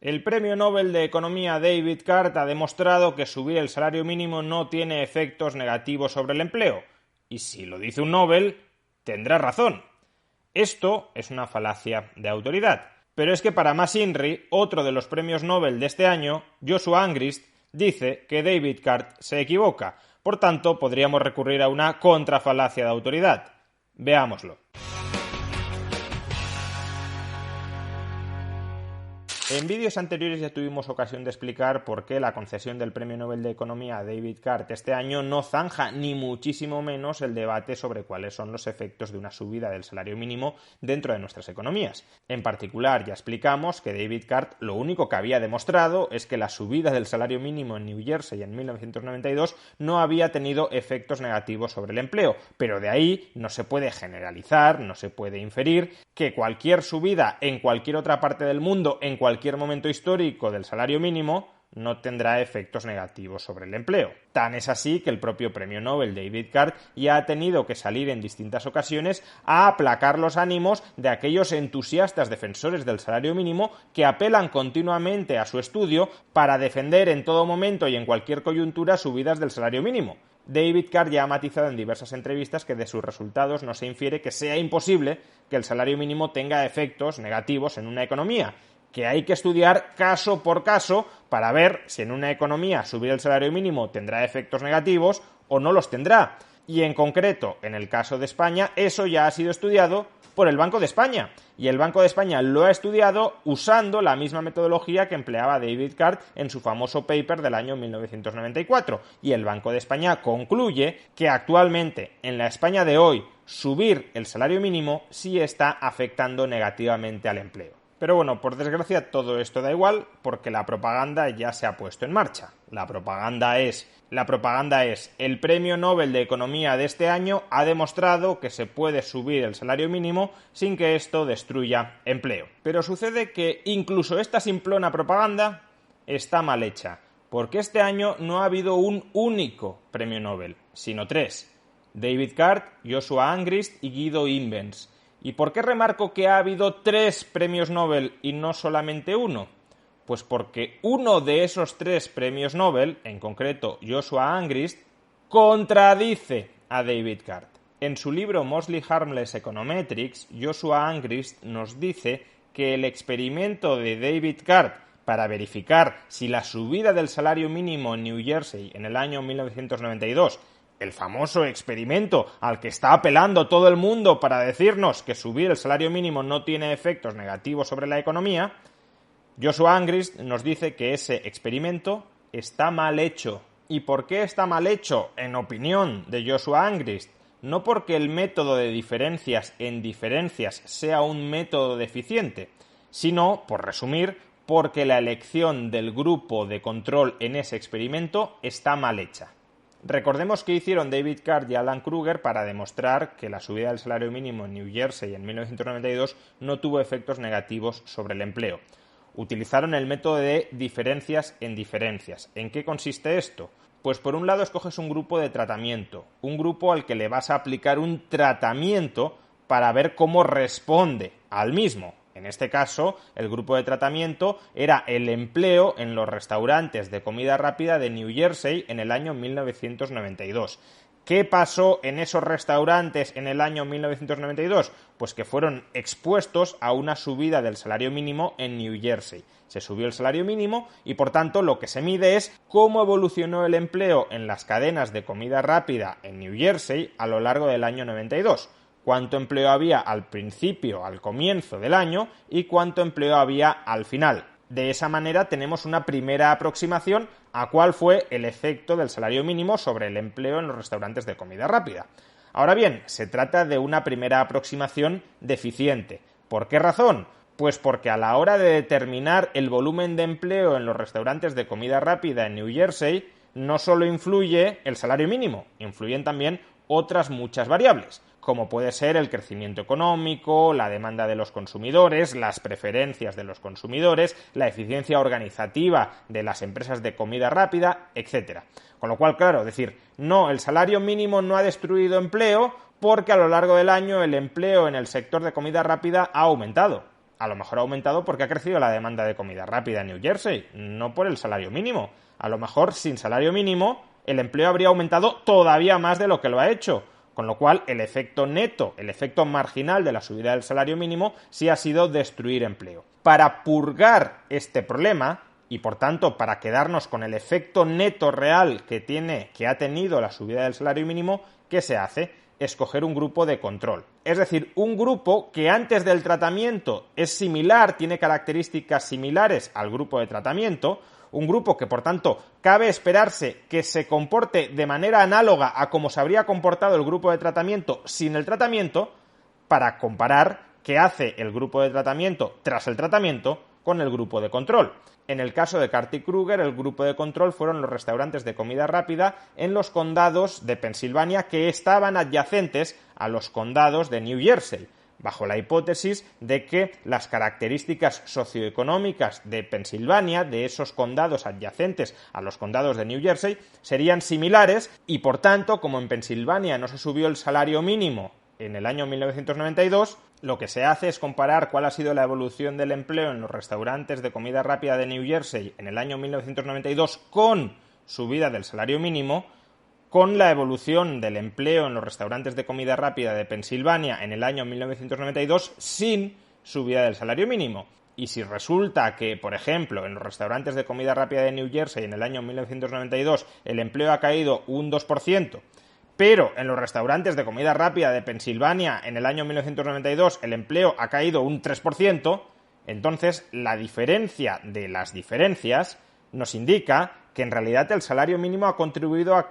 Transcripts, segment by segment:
El premio Nobel de Economía David Card ha demostrado que subir el salario mínimo no tiene efectos negativos sobre el empleo. Y si lo dice un Nobel, tendrá razón. Esto es una falacia de autoridad. Pero es que para más INRI, otro de los premios Nobel de este año, Joshua Angrist, dice que David Card se equivoca. Por tanto, podríamos recurrir a una contrafalacia de autoridad. Veámoslo. En vídeos anteriores ya tuvimos ocasión de explicar por qué la concesión del Premio Nobel de Economía a David Card este año no zanja ni muchísimo menos el debate sobre cuáles son los efectos de una subida del salario mínimo dentro de nuestras economías. En particular, ya explicamos que David Card lo único que había demostrado es que la subida del salario mínimo en New Jersey en 1992 no había tenido efectos negativos sobre el empleo, pero de ahí no se puede generalizar, no se puede inferir que cualquier subida en cualquier otra parte del mundo, en cualquier momento histórico del salario mínimo, no tendrá efectos negativos sobre el empleo. Tan es así que el propio premio Nobel David Card ya ha tenido que salir en distintas ocasiones a aplacar los ánimos de aquellos entusiastas defensores del salario mínimo que apelan continuamente a su estudio para defender en todo momento y en cualquier coyuntura subidas del salario mínimo. David Card ya ha matizado en diversas entrevistas que de sus resultados no se infiere que sea imposible que el salario mínimo tenga efectos negativos en una economía, que hay que estudiar caso por caso para ver si en una economía subir el salario mínimo tendrá efectos negativos o no los tendrá. Y en concreto, en el caso de España, eso ya ha sido estudiado por el Banco de España. Y el Banco de España lo ha estudiado usando la misma metodología que empleaba David Card en su famoso paper del año 1994. Y el Banco de España concluye que actualmente, en la España de hoy, subir el salario mínimo sí está afectando negativamente al empleo. Pero bueno, por desgracia todo esto da igual porque la propaganda ya se ha puesto en marcha. La propaganda es el Premio Nobel de Economía de este año ha demostrado que se puede subir el salario mínimo sin que esto destruya empleo. Pero sucede que incluso esta simplona propaganda está mal hecha, porque este año no ha habido un único premio Nobel, sino 3. David Card, Joshua Angrist y Guido Imbens. ¿Y por qué remarco que ha habido 3 premios Nobel y no solamente uno? Pues porque uno de esos 3 premios Nobel, en concreto Joshua Angrist, contradice a David Card. En su libro Mostly Harmless Econometrics, Joshua Angrist nos dice que el experimento de David Card para verificar si la subida del salario mínimo en New Jersey en el año 1992, el famoso experimento al que está apelando todo el mundo para decirnos que subir el salario mínimo no tiene efectos negativos sobre la economía, Joshua Angrist nos dice que ese experimento está mal hecho. ¿Y por qué está mal hecho, en opinión de Joshua Angrist? No porque el método de diferencias en diferencias sea un método deficiente, sino, por resumir, porque la elección del grupo de control en ese experimento está mal hecha. Recordemos qué hicieron David Card y Alan Krueger para demostrar que la subida del salario mínimo en New Jersey en 1992 no tuvo efectos negativos sobre el empleo. Utilizaron el método de diferencias en diferencias. ¿En qué consiste esto? Pues por un lado escoges un grupo de tratamiento, un grupo al que le vas a aplicar un tratamiento para ver cómo responde al mismo. En este caso, el grupo de tratamiento era el empleo en los restaurantes de comida rápida de New Jersey en el año 1992. ¿Qué pasó en esos restaurantes en el año 1992? Pues que fueron expuestos a una subida del salario mínimo en New Jersey. Se subió el salario mínimo y, por tanto, lo que se mide es cómo evolucionó el empleo en las cadenas de comida rápida en New Jersey a lo largo del año 92. Cuánto empleo había al principio, al comienzo del año, y cuánto empleo había al final. De esa manera tenemos una primera aproximación a cuál fue el efecto del salario mínimo sobre el empleo en los restaurantes de comida rápida. Ahora bien, se trata de una primera aproximación deficiente. ¿Por qué razón? Pues porque a la hora de determinar el volumen de empleo en los restaurantes de comida rápida en New Jersey, no solo influye el salario mínimo, influyen también otras muchas variables, como puede ser el crecimiento económico, la demanda de los consumidores, las preferencias de los consumidores, la eficiencia organizativa de las empresas de comida rápida, etc. Con lo cual, claro, decir, no, el salario mínimo no ha destruido empleo porque a lo largo del año el empleo en el sector de comida rápida ha aumentado. A lo mejor ha aumentado porque ha crecido la demanda de comida rápida en New Jersey, no por el salario mínimo. A lo mejor sin salario mínimo el empleo habría aumentado todavía más de lo que lo ha hecho. Con lo cual, el efecto neto, el efecto marginal de la subida del salario mínimo sí ha sido destruir empleo. Para purgar este problema, y por tanto para quedarnos con el efecto neto real que ha tenido la subida del salario mínimo, ¿qué se hace? Escoger un grupo de control. Es decir, un grupo que antes del tratamiento es similar, tiene características similares al grupo de tratamiento, un grupo que, por tanto, cabe esperarse que se comporte de manera análoga a como se habría comportado el grupo de tratamiento sin el tratamiento, para comparar qué hace el grupo de tratamiento tras el tratamiento con el grupo de control. En el caso de Cart y Kruger, el grupo de control fueron los restaurantes de comida rápida en los condados de Pensilvania que estaban adyacentes a los condados de New Jersey, bajo la hipótesis de que las características socioeconómicas de Pensilvania, de esos condados adyacentes a los condados de New Jersey, serían similares y, por tanto, como en Pensilvania no se subió el salario mínimo en el año 1992, lo que se hace es comparar cuál ha sido la evolución del empleo en los restaurantes de comida rápida de New Jersey en el año 1992 con subida del salario mínimo, con la evolución del empleo en los restaurantes de comida rápida de Pensilvania en el año 1992 sin subida del salario mínimo. Y si resulta que, por ejemplo, en los restaurantes de comida rápida de New Jersey en el año 1992 el empleo ha caído un 2%, pero en los restaurantes de comida rápida de Pensilvania en el año 1992 el empleo ha caído un 3%, entonces la diferencia de las diferencias nos indica que en realidad el salario mínimo ha contribuido a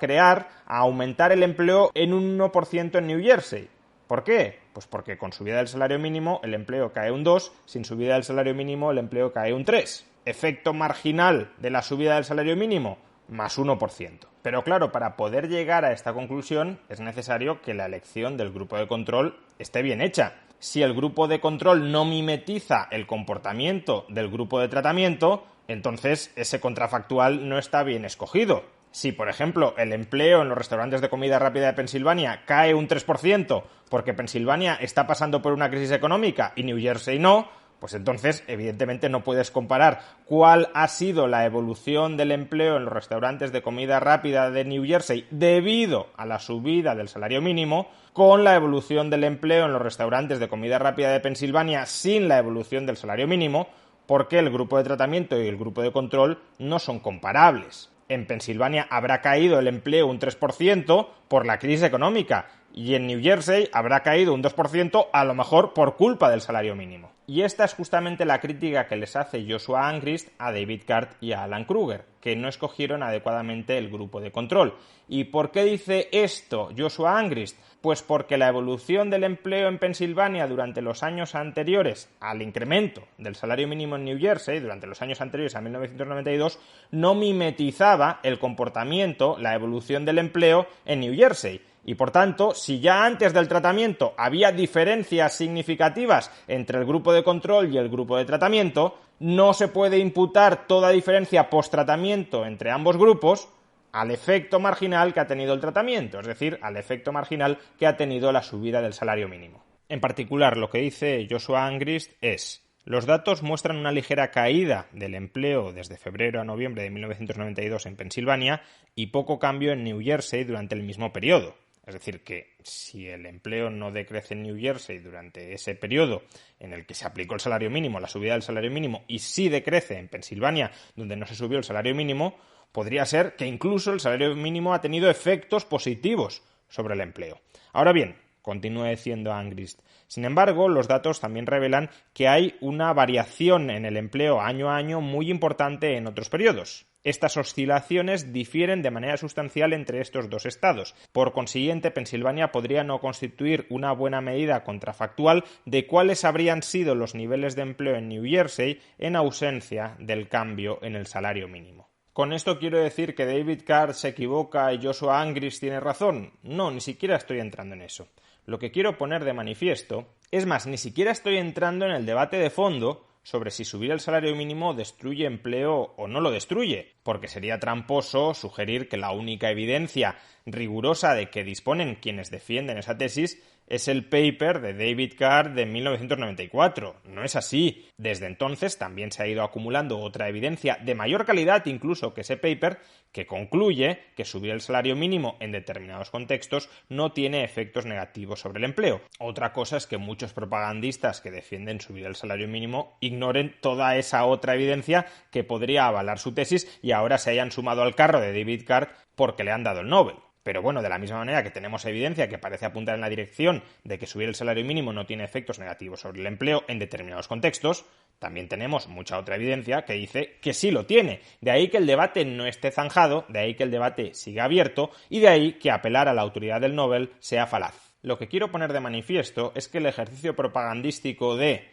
aumentar el empleo en un 1% en New Jersey. ¿Por qué? Pues porque con subida del salario mínimo el empleo cae un 2%, sin subida del salario mínimo el empleo cae un 3%. Efecto marginal de la subida del salario mínimo, más 1%. Pero claro, para poder llegar a esta conclusión es necesario que la elección del grupo de control esté bien hecha. Si el grupo de control no mimetiza el comportamiento del grupo de tratamiento, entonces ese contrafactual no está bien escogido. Si, por ejemplo, el empleo en los restaurantes de comida rápida de Pensilvania cae un 3% porque Pensilvania está pasando por una crisis económica y New Jersey no, pues entonces, evidentemente, no puedes comparar cuál ha sido la evolución del empleo en los restaurantes de comida rápida de New Jersey debido a la subida del salario mínimo con la evolución del empleo en los restaurantes de comida rápida de Pensilvania sin la evolución del salario mínimo, porque el grupo de tratamiento y el grupo de control no son comparables. En Pensilvania habrá caído el empleo un 3% por la crisis económica y en New Jersey habrá caído un 2% a lo mejor por culpa del salario mínimo. Y esta es justamente la crítica que les hace Joshua Angrist a David Cart y a Alan Kruger, que no escogieron adecuadamente el grupo de control. ¿Y por qué dice esto Joshua Angrist? Pues porque la evolución del empleo en Pensilvania durante los años anteriores al incremento del salario mínimo en New Jersey, durante los años anteriores a 1992, no mimetizaba el comportamiento, la evolución del empleo en New Jersey. Y por tanto, si ya antes del tratamiento había diferencias significativas entre el grupo de control y el grupo de tratamiento, no se puede imputar toda diferencia post-tratamiento entre ambos grupos al efecto marginal que ha tenido el tratamiento, es decir, al efecto marginal que ha tenido la subida del salario mínimo. En particular, lo que dice Joshua Angrist es: los datos muestran una ligera caída del empleo desde febrero a noviembre de 1992 en Pensilvania y poco cambio en New Jersey durante el mismo periodo. Es decir, que si el empleo no decrece en New Jersey durante ese periodo en el que se aplicó el salario mínimo, la subida del salario mínimo, y sí decrece en Pensilvania, donde no se subió el salario mínimo, podría ser que incluso el salario mínimo ha tenido efectos positivos sobre el empleo. Ahora bien, continúa diciendo Angrist, sin embargo, los datos también revelan que hay una variación en el empleo año a año muy importante en otros periodos. Estas oscilaciones difieren de manera sustancial entre estos dos estados. Por consiguiente, Pensilvania podría no constituir una buena medida contrafactual de cuáles habrían sido los niveles de empleo en New Jersey en ausencia del cambio en el salario mínimo. ¿Con esto quiero decir que David Cart se equivoca y Joshua Angrist tiene razón? No, ni siquiera estoy entrando en eso. Lo que quiero poner de manifiesto, es más, ni siquiera estoy entrando en el debate de fondo sobre si subir el salario mínimo destruye empleo o no lo destruye, porque sería tramposo sugerir que la única evidencia rigurosa de que disponen quienes defienden esa tesis es el paper de David Card de 1994. No es así. Desde entonces también se ha ido acumulando otra evidencia de mayor calidad incluso que ese paper, que concluye que subir el salario mínimo en determinados contextos no tiene efectos negativos sobre el empleo. Otra cosa es que muchos propagandistas que defienden subir el salario mínimo ignoren toda esa otra evidencia que podría avalar su tesis y ahora se hayan sumado al carro de David Card porque le han dado el Nobel. Pero bueno, de la misma manera que tenemos evidencia que parece apuntar en la dirección de que subir el salario mínimo no tiene efectos negativos sobre el empleo en determinados contextos, también tenemos mucha otra evidencia que dice que sí lo tiene. De ahí que el debate no esté zanjado, de ahí que el debate siga abierto y de ahí que apelar a la autoridad del Nobel sea falaz. Lo que quiero poner de manifiesto es que el ejercicio propagandístico de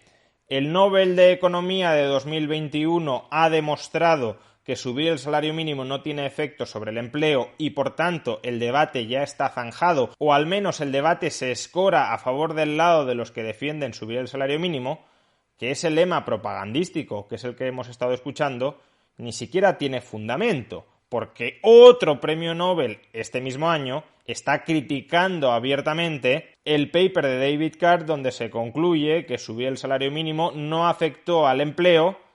el Nobel de Economía de 2021 ha demostrado que subir el salario mínimo no tiene efectos sobre el empleo y por tanto el debate ya está zanjado o al menos el debate se escora a favor del lado de los que defienden subir el salario mínimo, que ese lema propagandístico, que es el que hemos estado escuchando, ni siquiera tiene fundamento, porque otro premio Nobel este mismo año está criticando abiertamente el paper de David Card donde se concluye que subir el salario mínimo no afectó al empleo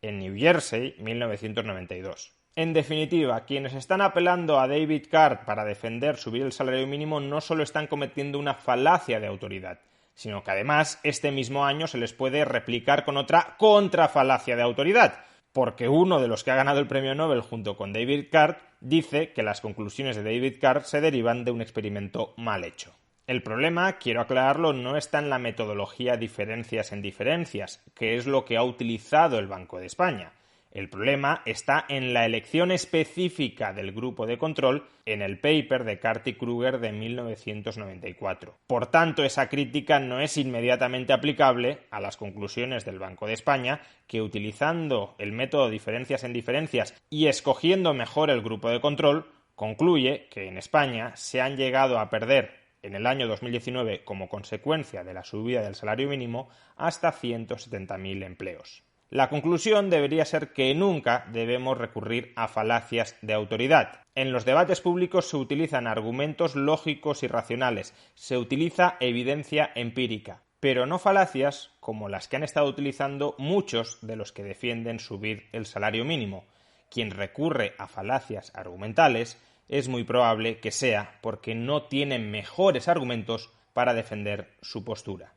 en New Jersey, 1992. En definitiva, quienes están apelando a David Card para defender subir el salario mínimo no solo están cometiendo una falacia de autoridad, sino que además este mismo año se les puede replicar con otra contrafalacia de autoridad, porque uno de los que ha ganado el premio Nobel junto con David Card dice que las conclusiones de David Card se derivan de un experimento mal hecho. El problema, quiero aclararlo, no está en la metodología diferencias en diferencias, que es lo que ha utilizado el Banco de España. El problema está en la elección específica del grupo de control en el paper de Card y Kruger de 1994. Por tanto, esa crítica no es inmediatamente aplicable a las conclusiones del Banco de España, que utilizando el método diferencias en diferencias y escogiendo mejor el grupo de control, concluye que en España se han llegado a perder en el año 2019 como consecuencia de la subida del salario mínimo hasta 170.000 empleos. La conclusión debería ser que nunca debemos recurrir a falacias de autoridad. En los debates públicos se utilizan argumentos lógicos y racionales, se utiliza evidencia empírica, pero no falacias como las que han estado utilizando muchos de los que defienden subir el salario mínimo. Quien recurre a falacias argumentales es muy probable que sea porque no tienen mejores argumentos para defender su postura.